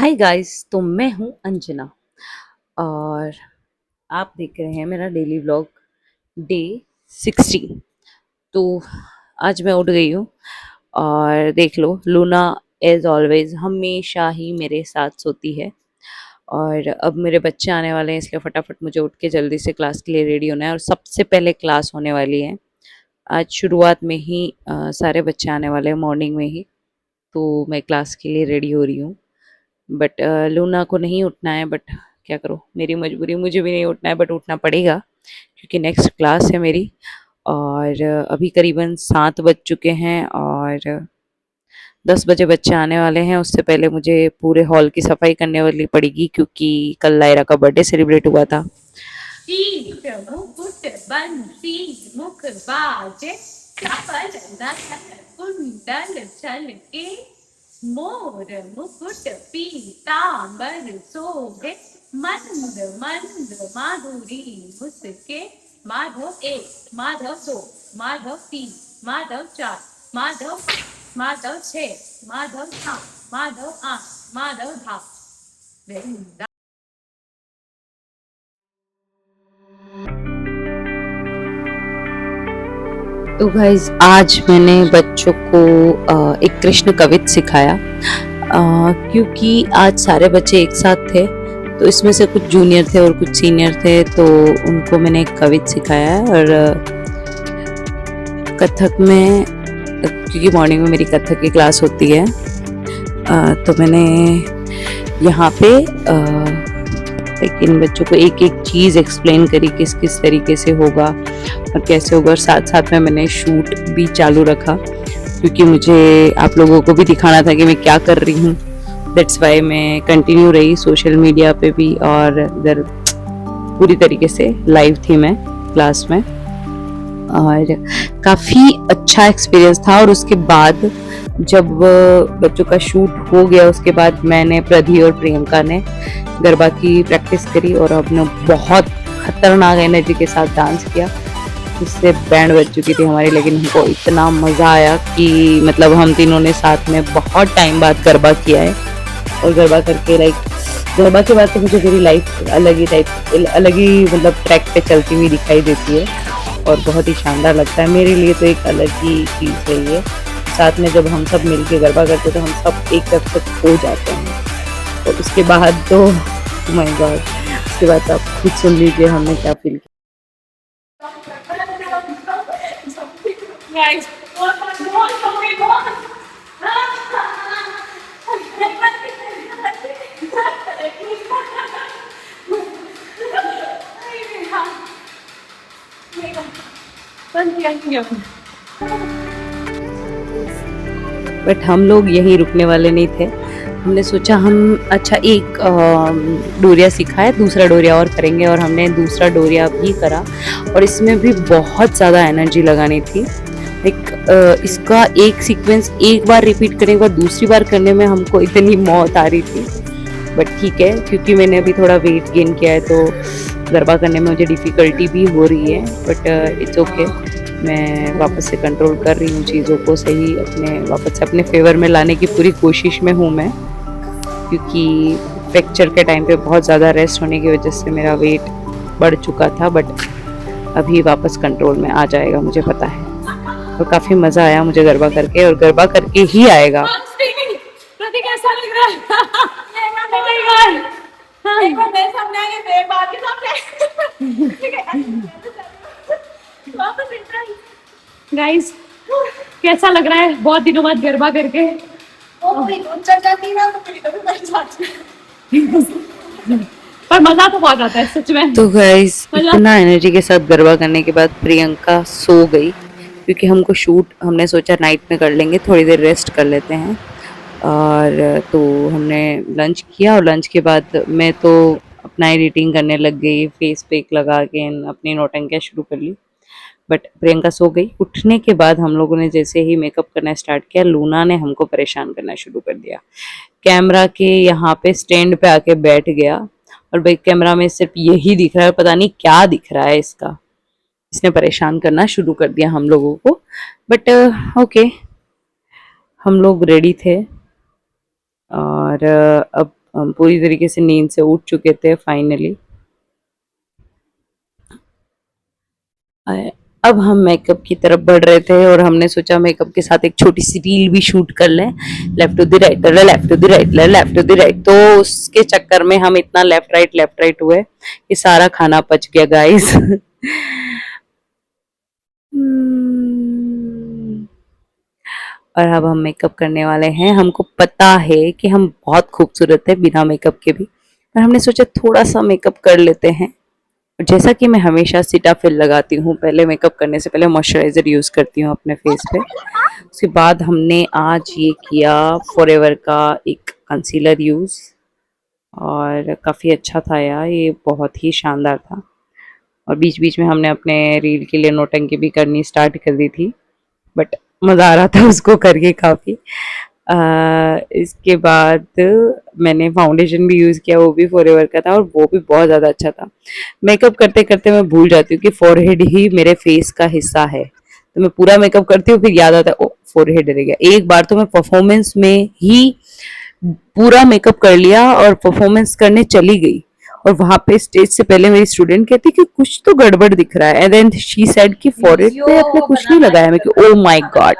Hi guys, तो मैं हूँ अंजना और आप देख रहे हैं मेरा डेली व्लॉग डे 16। तो आज मैं उठ गई हूँ और देख लो, लूना एज ऑलवेज हमेशा ही मेरे साथ सोती है। और अब मेरे बच्चे आने वाले हैं, इसलिए फटाफट मुझे उठ के जल्दी से क्लास के लिए रेडी होना है और सबसे पहले क्लास होने वाली है। आज शुरुआत में ही सारे बच्चे आने वाले हैं मॉर्निंग में ही, तो मैं क्लास के लिए रेडी हो रही हूँ। बट लूना को नहीं उठना है, बट क्या करो, मेरी मजबूरी, मुझे भी नहीं उठना है बट उठना पड़ेगा क्योंकि नेक्स्ट क्लास है मेरी। और अभी करीबन 7 बज चुके हैं और 10 बजे बच्चे आने वाले हैं। उससे पहले मुझे पूरे हॉल की सफाई करने वाली पड़ेगी क्योंकि कल लायरा का बर्थडे सेलिब्रेट हुआ था। मुकुट बंसी मुख बाजे कुंडल छलके मोर मुकुट पीतांबर शोभे मंद मंद माधुरी मुस्के। माधव 1, माधव 2, माधव 3, माधव 4, माधव 5, माधव 6, माधव 7, माधव 8, माधव 10। तो गाइज आज मैंने बच्चों को एक कृष्ण कवित सिखाया क्योंकि आज सारे बच्चे एक साथ थे, तो इसमें से कुछ जूनियर थे और कुछ सीनियर थे, तो उनको मैंने एक कवित सिखाया है। और कथक में, क्योंकि मॉर्निंग में मेरी कथक की क्लास होती है, तो मैंने यहाँ पे इन बच्चों को एक एक चीज़ एक्सप्लेन करी, किस किस तरीके से होगा और कैसे होगा। और साथ साथ में मैंने शूट भी चालू रखा क्योंकि मुझे आप लोगों को भी दिखाना था कि मैं क्या कर रही हूँ। दैट्स वाई मैं कंटिन्यू रही सोशल मीडिया पे भी, और इधर पूरी तरीके से लाइव थी मैं क्लास में। और काफ़ी अच्छा एक्सपीरियंस था। और उसके बाद जब बच्चों का शूट हो गया, उसके बाद मैंने, प्रधी और प्रियंका ने गरबा की प्रैक्टिस करी और हमने बहुत खतरनाक एनर्जी के साथ डांस किया, जिससे बैंड बज चुकी थी हमारी। लेकिन हमको इतना मज़ा आया कि मतलब हम तीनों ने साथ में बहुत टाइम बाद गरबा किया है। और गरबा करके गरबा के बाद तो मुझे मेरी लाइफ अलग ही मतलब ट्रैक पे चलती हुई दिखाई देती है और बहुत ही शानदार लगता है। मेरे लिए तो एक अलग ही चीज़ है ये। साथ में जब हम सब मिलके गरबा करते तो हम सब एक तरफ से खो जाते हैं। और उसके बाद तो माय गॉड, उसके बाद आप खुद सुन लीजिए हमने क्या फील किया। बट हम लोग यहीं रुकने वाले नहीं थे। हमने सोचा हम अच्छा एक डोरिया सीखा है, दूसरा डोरिया और करेंगे, और हमने दूसरा डोरिया भी करा। और इसमें भी बहुत ज़्यादा एनर्जी लगानी थी। इसका एक सीक्वेंस एक बार रिपीट करने के बाद दूसरी बार करने में हमको इतनी मौत आ रही थी। बट ठीक है, क्योंकि मैंने अभी थोड़ा वेट गेन किया है तो गरबा करने में मुझे डिफ़िकल्टी भी हो रही है। बट इट्स ओके, मैं वापस से कंट्रोल कर रही हूँ चीज़ों को, सही वापस से अपने फेवर में लाने की पूरी कोशिश में हूँ मैं। क्योंकि फ्रैक्चर के टाइम पे बहुत ज़्यादा रेस्ट होने की वजह से मेरा वेट बढ़ चुका था, बट अभी वापस कंट्रोल में आ जाएगा, मुझे पता है। और काफ़ी मज़ा आया मुझे गरबा करके, और गरबा करके ही आएगा। गाइस, कैसा लग रहा है बहुत दिनों बाद गरबा करके? पर मजा तो बहुत आता है सच में। तो गाइस, इतना एनर्जी के साथ गरबा करने के बाद प्रियंका सो गई, क्योंकि हमने सोचा नाइट में कर लेंगे, थोड़ी देर रेस्ट कर लेते हैं। और तो हमने लंच किया, और लंच के बाद मैं तो अपना एडिटिंग करने लग गई, फेस पैक लगा के अपनी नौटंकियाँ शुरू कर ली। बट प्रियंका सो गई। उठने के बाद हम लोगों ने जैसे ही मेकअप करना स्टार्ट किया, लूना ने हमको परेशान करना शुरू कर दिया। कैमरा के यहाँ पे स्टैंड पे आके बैठ गया, और बैक कैमरा में सिर्फ यही दिख रहा है, पता नहीं क्या दिख रहा है इसका। इसने परेशान करना शुरू कर दिया हम लोगों को। बट ओके, हम लोग रेडी थे। और अब हम पूरी तरीके से नींद से उठ चुके थे फाइनली। अब हम मेकअप की तरफ बढ़ रहे थे और हमने सोचा मेकअप के साथ एक छोटी सी रील भी शूट कर लें। Left to the right, left to the right, left to the right. तो उसके चक्कर में हम इतना लेफ्ट राइट हुए कि सारा खाना पच गया गाइस। और अब हम मेकअप करने वाले हैं। हमको पता है कि हम बहुत खूबसूरत है बिना मेकअप के भी, पर हमने सोचा थोड़ा सा मेकअप कर लेते हैं। जैसा कि मैं हमेशा सीटाफिल लगाती हूँ, पहले मेकअप करने से पहले मॉइस्चराइज़र यूज़ करती हूँ अपने फेस पे। उसके बाद हमने आज ये किया फॉरएवर का एक कंसीलर यूज़, और काफ़ी अच्छा था यार, ये बहुत ही शानदार था। और बीच बीच में हमने अपने रील के लिए नौटंकी भी करनी स्टार्ट कर दी थी, बट मज़ा आ रहा था उसको करके काफ़ी। इसके बाद मैंने फाउंडेशन भी यूज़ किया, वो भी फॉरएवर का था और वो भी बहुत ज़्यादा अच्छा था। मेकअप करते करते मैं भूल जाती हूँ कि फॉरहेड ही मेरे फेस का हिस्सा है, तो मैं पूरा मेकअप करती हूँ फिर याद आता है ओ फॉरहेड रह गया। एक बार तो मैं परफॉर्मेंस में ही पूरा मेकअप कर लिया और परफॉर्मेंस करने चली गई, और वहां पे स्टेज से पहले मेरी स्टूडेंट कहती कि कुछ तो गड़बड़ दिख रहा है, एंड देन शी सेड कि फॉरहेड पे आपने कुछ नहीं लगाया। मैं कि ओ माय गॉड,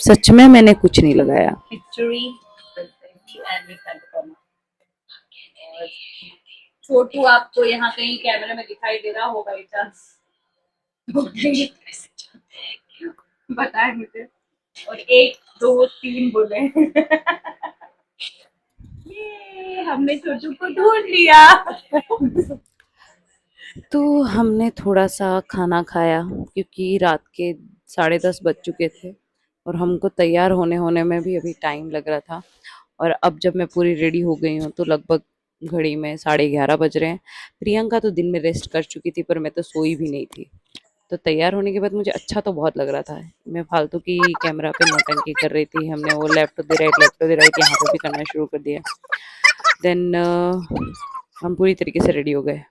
सच में मैंने कुछ नहीं लगाया। छोटू आपको यहाँ कहीं कैमरे में दिखाई दे रहा होगा एक चांस, बताए मुझे। और 1 2 3 बोले। ये हमने छोटू को ढूंढ लिया। तो हमने थोड़ा सा खाना खाया क्योंकि रात के 10:30 बज चुके थे और हमको तैयार होने होने में भी अभी टाइम लग रहा था। और अब जब मैं पूरी रेडी हो गई हूँ तो लगभग घड़ी में 11:30 बज रहे हैं। प्रियंका तो दिन में रेस्ट कर चुकी थी पर मैं तो सोई भी नहीं थी। तो तैयार होने के बाद मुझे अच्छा तो बहुत लग रहा था। मैं फालतू की कैमरा पे नौटंकी कर रही थी। हमने वो लेफ्ट टू द राइट यहाँ पे भी करना शुरू कर दिया। देन हम पूरी तरीके से रेडी हो गए।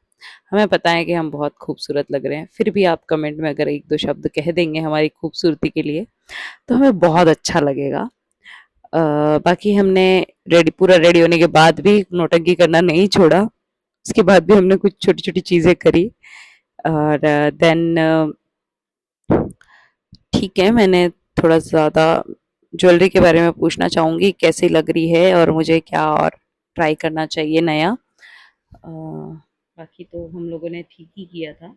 हमें पता है कि हम बहुत खूबसूरत लग रहे हैं, फिर भी आप कमेंट में अगर 1-2 शब्द कह देंगे हमारी खूबसूरती के लिए तो हमें बहुत अच्छा लगेगा। बाकी हमने पूरा रेडी होने के बाद भी नौटंकी करना नहीं छोड़ा। उसके बाद भी हमने कुछ छोटी-छोटी चीज़ें करी, और देन ठीक है, मैंने थोड़ा ज़्यादा ज्वेलरी के बारे में पूछना चाहूँगी, कैसी लग रही है और मुझे क्या और ट्राई करना चाहिए नया? बाकी तो हम लोगों ने ठीक ही किया था,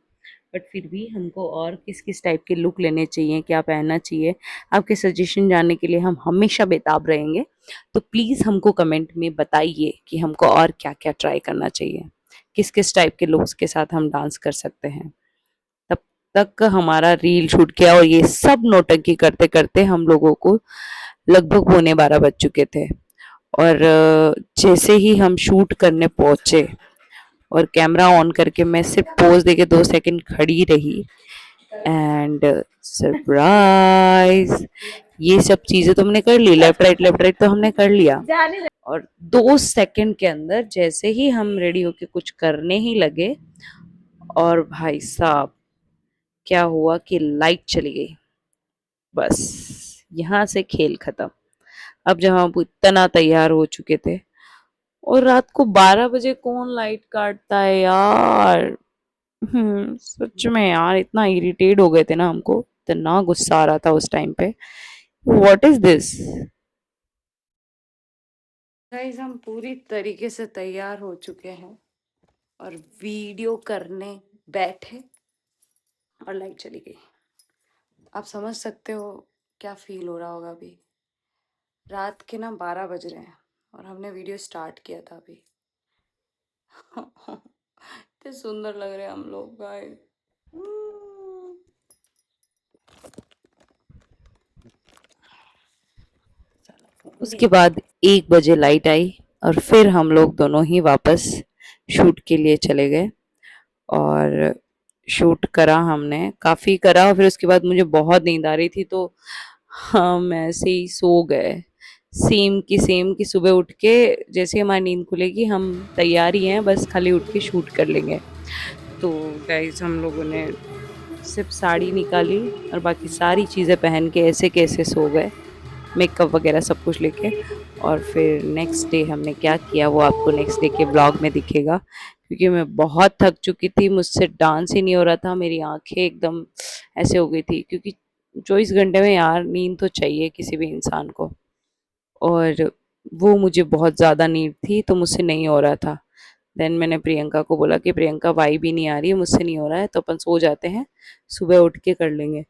बट फिर भी हमको और किस-किस टाइप के लुक लेने चाहिए, क्या पहनना चाहिए, आपके सजेशन जानने के लिए हम हमेशा बेताब रहेंगे। तो प्लीज़ हमको कमेंट में बताइए कि हमको और क्या-क्या ट्राई करना चाहिए, किस-किस टाइप के लुक्स के साथ हम डांस कर सकते हैं। तब तक हमारा रील शूट किया और ये सब नौटंकी करते-करते हम लोगों को लगभग पौने 12 बज चुके थे। और जैसे ही हम शूट करने पहुँचे और कैमरा ऑन करके मैं सिर्फ पोज देके 2 सेकंड खड़ी रही, एंड सरप्राइज, ये सब चीजें तो हमने कर ली, लेफ्ट राइट तो हमने कर लिया। और 2 सेकंड के अंदर जैसे ही हम रेडी होके कुछ करने ही लगे, और भाई साहब क्या हुआ कि लाइट चली गई। बस यहाँ से खेल खत्म। अब जब हम इतना तैयार हो चुके थे, और रात को 12 बजे कौन लाइट काटता है यार। सच में यार इतना इरिटेट हो गए थे ना, हमको इतना गुस्सा आ रहा था उस टाइम पे। What is this guys. हम पूरी तरीके से तैयार हो चुके हैं और वीडियो करने बैठे और लाइट चली गई। आप समझ सकते हो क्या फील हो रहा होगा। अभी रात के ना 12 बज रहे हैं और हमने वीडियो स्टार्ट किया था अभी। इतने सुंदर लग रहे हैं हम लोग गाइस। उसके बाद 1 बजे लाइट आई और फिर हम लोग दोनों ही वापस शूट के लिए चले गए, और शूट करा हमने, काफ़ी करा। और फिर उसके बाद मुझे बहुत नींद आ रही थी तो हम ऐसे ही सो गए। सेम की सुबह उठ के जैसे ही हमारी नींद खुलेगी हम तैयार ही हैं, बस खाली उठ के शूट कर लेंगे। तो गाइस हम लोगों ने सिर्फ साड़ी निकाली और बाकी सारी चीज़ें पहन के ऐसे कैसे सो गए। मेकअप वगैरह सब कुछ लेके। और फिर नेक्स्ट डे हमने क्या किया वो आपको नेक्स्ट डे के ब्लॉग में दिखेगा, क्योंकि मैं बहुत थक चुकी थी, मुझसे डांस ही नहीं हो रहा था, मेरी आंखें एकदम ऐसे हो गई थी, क्योंकि 24 घंटे में यार नींद तो चाहिए किसी भी इंसान को, और वो मुझे बहुत ज़्यादा नींद थी तो मुझसे नहीं हो रहा था। देन मैंने प्रियंका को बोला कि प्रियंका वाइब ही नहीं आ रही है, मुझसे नहीं हो रहा है, तो अपन सो जाते हैं, सुबह उठ के कर लेंगे।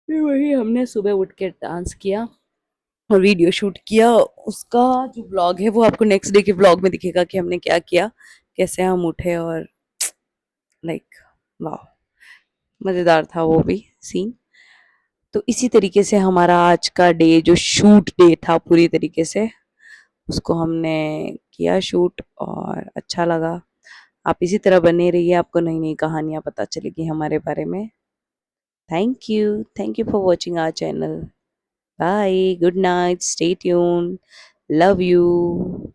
फिर वही हमने सुबह उठ के डांस किया और वीडियो शूट किया। उसका जो ब्लॉग है वो आपको नेक्स्ट डे के ब्लॉग में दिखेगा कि हमने क्या किया, कैसे हम उठे, और लाइक वाह, मज़ेदार था वो भी सीन। तो इसी तरीके से हमारा आज का डे जो शूट डे था पूरी तरीके से, उसको हमने किया शूट और अच्छा लगा। आप इसी तरह बने रहिए, आपको नई नई कहानियाँ पता चलेगी हमारे बारे में। Thank you for watching our channel. Bye, good night, stay tune, love you.